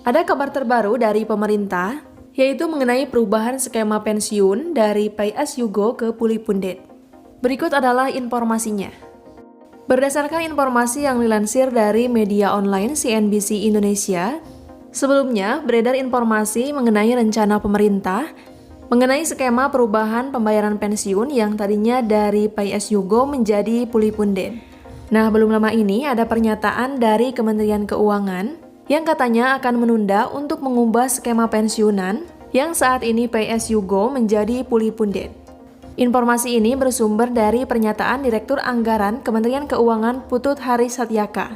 Ada kabar terbaru dari pemerintah, yaitu mengenai perubahan skema pensiun dari Pay As You Go ke Pulih Pundet. Berikut adalah informasinya. Berdasarkan informasi yang dilansir dari media online CNBC Indonesia, sebelumnya beredar informasi mengenai rencana pemerintah mengenai skema perubahan pembayaran pensiun yang tadinya dari Pay As You Go menjadi Pulih Pundet. Nah, belum lama ini ada pernyataan dari Kementerian Keuangan yang katanya akan menunda untuk mengubah skema pensiunan yang saat ini Pay As You Go menjadi Pulih Pundet. Informasi ini bersumber dari pernyataan Direktur Anggaran Kementerian Keuangan Putut Hari Satyaka.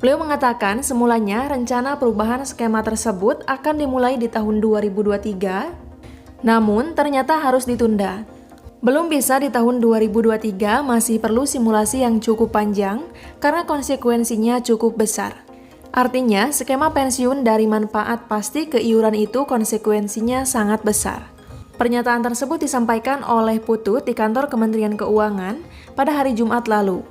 Beliau mengatakan semulanya rencana perubahan skema tersebut akan dimulai di tahun 2023, namun ternyata harus ditunda. Belum bisa di tahun 2023, masih perlu simulasi yang cukup panjang karena konsekuensinya cukup besar. Artinya, skema pensiun dari manfaat pasti ke iuran itu konsekuensinya sangat besar. Pernyataan tersebut disampaikan oleh Putut di kantor Kementerian Keuangan pada hari Jumat lalu.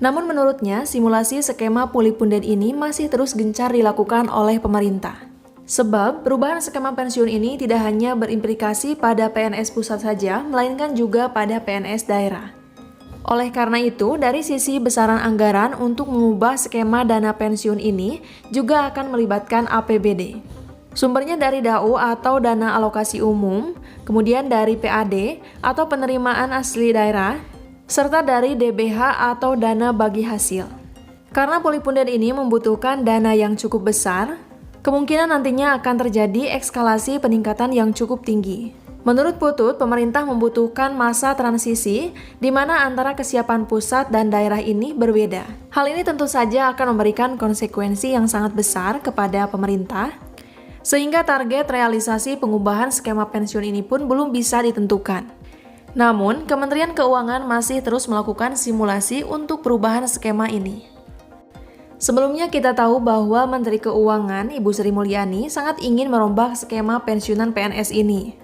Namun menurutnya, simulasi skema Pulih Pundet ini masih terus gencar dilakukan oleh pemerintah. Sebab, perubahan skema pensiun ini tidak hanya berimplikasi pada PNS pusat saja, melainkan juga pada PNS daerah. Oleh karena itu, dari sisi besaran anggaran untuk mengubah skema dana pensiun ini juga akan melibatkan APBD. Sumbernya dari DAU atau dana alokasi umum, kemudian dari PAD atau penerimaan asli daerah, serta dari DBH atau dana bagi hasil. Karena Pulih Pundet ini membutuhkan dana yang cukup besar, kemungkinan nantinya akan terjadi eskalasi peningkatan yang cukup tinggi. Menurut Putut, pemerintah membutuhkan masa transisi di mana antara kesiapan pusat dan daerah ini berbeda. Hal ini tentu saja akan memberikan konsekuensi yang sangat besar kepada pemerintah, sehingga target realisasi pengubahan skema pensiun ini pun belum bisa ditentukan. Namun, Kementerian Keuangan masih terus melakukan simulasi untuk perubahan skema ini. Sebelumnya kita tahu bahwa Menteri Keuangan Ibu Sri Mulyani sangat ingin merombak skema pensiunan PNS ini.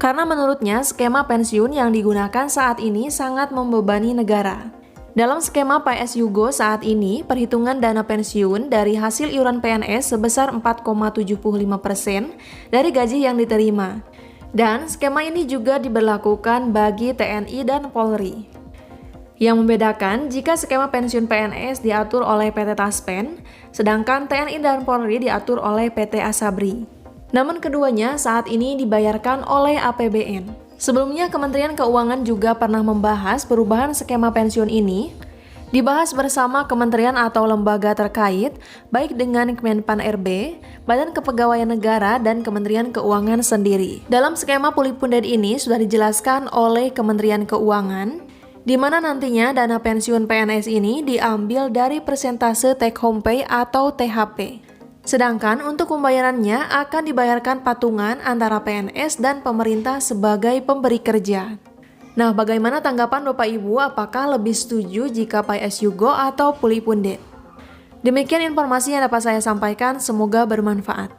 Karena menurutnya skema pensiun yang digunakan saat ini sangat membebani negara. Dalam skema Pay As You Go saat ini, perhitungan dana pensiun dari hasil iuran PNS sebesar 4,75% dari gaji yang diterima. Dan skema ini juga diberlakukan bagi TNI dan Polri. Yang membedakan jika skema pensiun PNS diatur oleh PT Taspen, sedangkan TNI dan Polri diatur oleh PT Asabri. Namun keduanya saat ini dibayarkan oleh APBN. Sebelumnya Kementerian Keuangan juga pernah membahas perubahan skema pensiun ini, dibahas bersama kementerian atau lembaga terkait, baik dengan Kemenpan RB, Badan Kepegawaian Negara, dan Kementerian Keuangan sendiri. Dalam skema Pulih Pundet ini sudah dijelaskan oleh Kementerian Keuangan, di mana nantinya dana pensiun PNS ini diambil dari persentase take home pay atau THP. Sedangkan untuk pembayarannya akan dibayarkan patungan antara PNS dan pemerintah sebagai pemberi kerja. Nah, bagaimana tanggapan Bapak Ibu? Apakah lebih setuju jika Pay As You Go atau Pulih Pundet? Demikian informasi yang dapat saya sampaikan, semoga bermanfaat.